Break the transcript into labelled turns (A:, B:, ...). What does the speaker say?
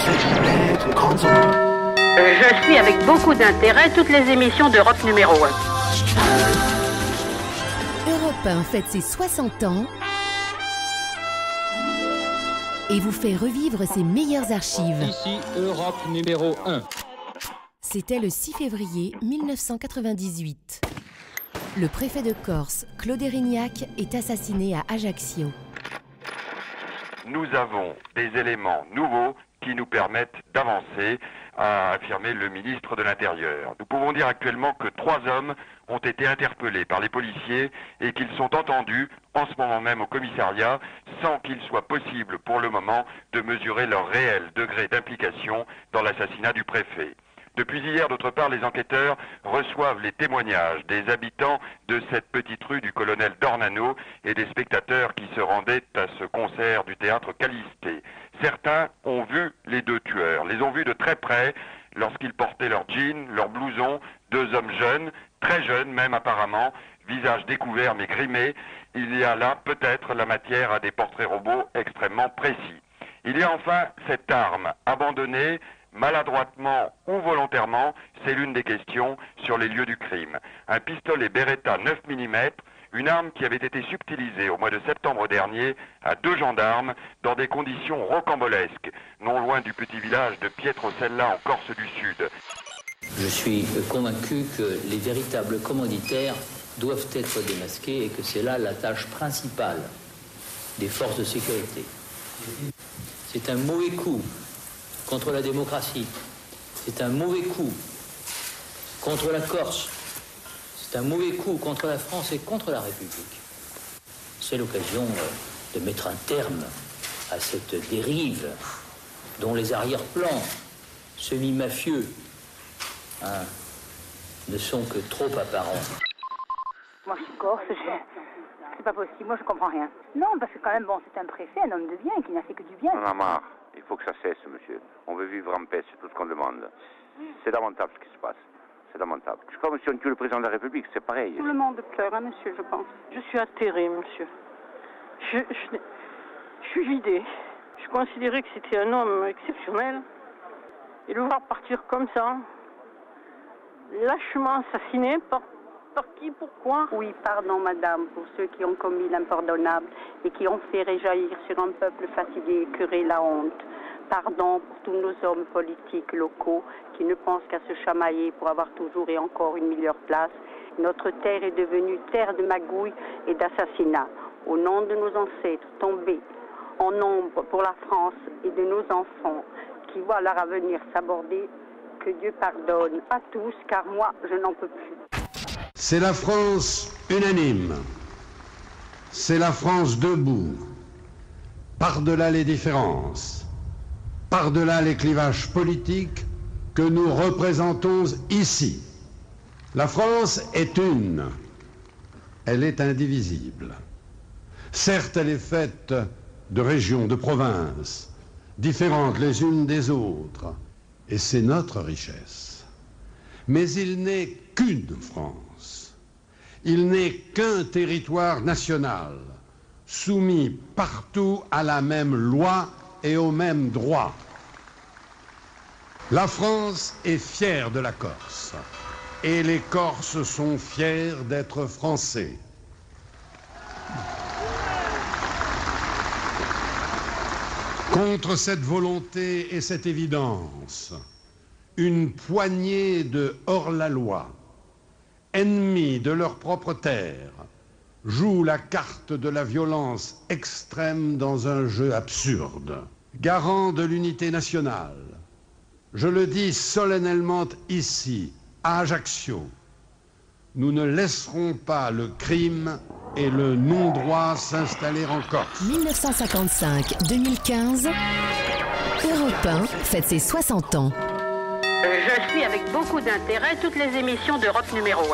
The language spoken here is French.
A: Je suis avec beaucoup d'intérêt toutes les émissions d'Europe numéro 1.
B: Europe 1 fête ses 60 ans et vous fait revivre ses meilleures archives.
C: Ici, Europe numéro 1.
B: C'était le 6 février 1998. Le préfet de Corse, Claude Érignac, est assassiné à Ajaccio.
D: Nous avons des éléments nouveaux qui nous permettent d'avancer, a affirmé le ministre de l'Intérieur. Nous pouvons dire actuellement que 3 hommes ont été interpellés par les policiers et qu'ils sont entendus en ce moment même au commissariat sans qu'il soit possible pour le moment de mesurer leur réel degré d'implication dans l'assassinat du préfet. Depuis hier, d'autre part, les enquêteurs reçoivent les témoignages des habitants de cette petite rue du colonel Dornano et des spectateurs qui se rendaient à ce concert du théâtre Callisté. Certains ont vu les 2 tueurs, les ont vus de très près lorsqu'ils portaient leurs jeans, leurs blousons, 2 hommes jeunes, très jeunes même apparemment, visage découvert mais grimés. Il y a là peut-être la matière à des portraits robots extrêmement précis. Il y a enfin cette arme abandonnée, maladroitement ou volontairement, c'est l'une des questions sur les lieux du crime. Un pistolet Beretta 9 mm, une arme qui avait été subtilisée au mois de septembre dernier à 2 gendarmes dans des conditions rocambolesques, non loin du petit village de Pietrosella en Corse du Sud.
E: Je suis convaincu que les véritables commanditaires doivent être démasqués et que c'est là la tâche principale des forces de sécurité. C'est un mauvais coup contre la démocratie. C'est un mauvais coup contre la Corse. C'est un mauvais coup contre la France et contre la République. C'est l'occasion de mettre un terme à cette dérive dont les arrière-plans semi-mafieux ne sont que trop apparents.
F: Moi, je suis corse, c'est pas possible, moi je comprends rien. Non, parce que quand même, bon, c'est un préfet, un homme de bien, qui n'a fait que du bien.
G: On en a marre. Il faut que ça cesse, monsieur. On veut vivre en paix, c'est tout ce qu'on demande. C'est lamentable ce qui se passe. C'est lamentable. C'est comme si on tue le président de la République, c'est pareil.
F: Tout le monde pleure, hein, monsieur, je pense.
A: Je suis atterrée, monsieur. Je suis vidée. Je considérais que c'était un homme exceptionnel. Et le voir partir comme ça, lâchement assassiné, par qui, pourquoi?
F: Oui, pardon, madame, pour ceux qui ont commis l'impardonnable et qui ont fait réjaillir sur un peuple fatigué et écœuré la honte. Pardon pour tous nos hommes politiques locaux qui ne pensent qu'à se chamailler pour avoir toujours et encore une meilleure place. Notre terre est devenue terre de magouilles et d'assassinats. Au nom de nos ancêtres tombés en nombre pour la France et de nos enfants qui voient leur avenir s'aborder, que Dieu pardonne. Pas tous, car moi, je n'en peux plus.
H: C'est la France unanime. C'est la France debout. Par-delà les différences, par-delà les clivages politiques que nous représentons ici. La France est une. Elle est indivisible. Certes, elle est faite de régions, de provinces, différentes les unes des autres. Et c'est notre richesse. Mais il n'est qu'une France. Il n'est qu'un territoire national, soumis partout à la même loi et aux mêmes droits. La France est fière de la Corse, et les Corses sont fiers d'être français. Contre cette volonté et cette évidence, une poignée de hors-la-loi, ennemis de leur propre terre, jouent la carte de la violence extrême dans un jeu absurde. Garant de l'unité nationale, je le dis solennellement ici, à Ajaccio, nous ne laisserons pas le crime et le non-droit s'installer en Corse.
B: 1955-2015, Europe 1 fête ses 60 ans.
A: Je suis avec beaucoup d'intérêt toutes les émissions d'Europe numéro 1.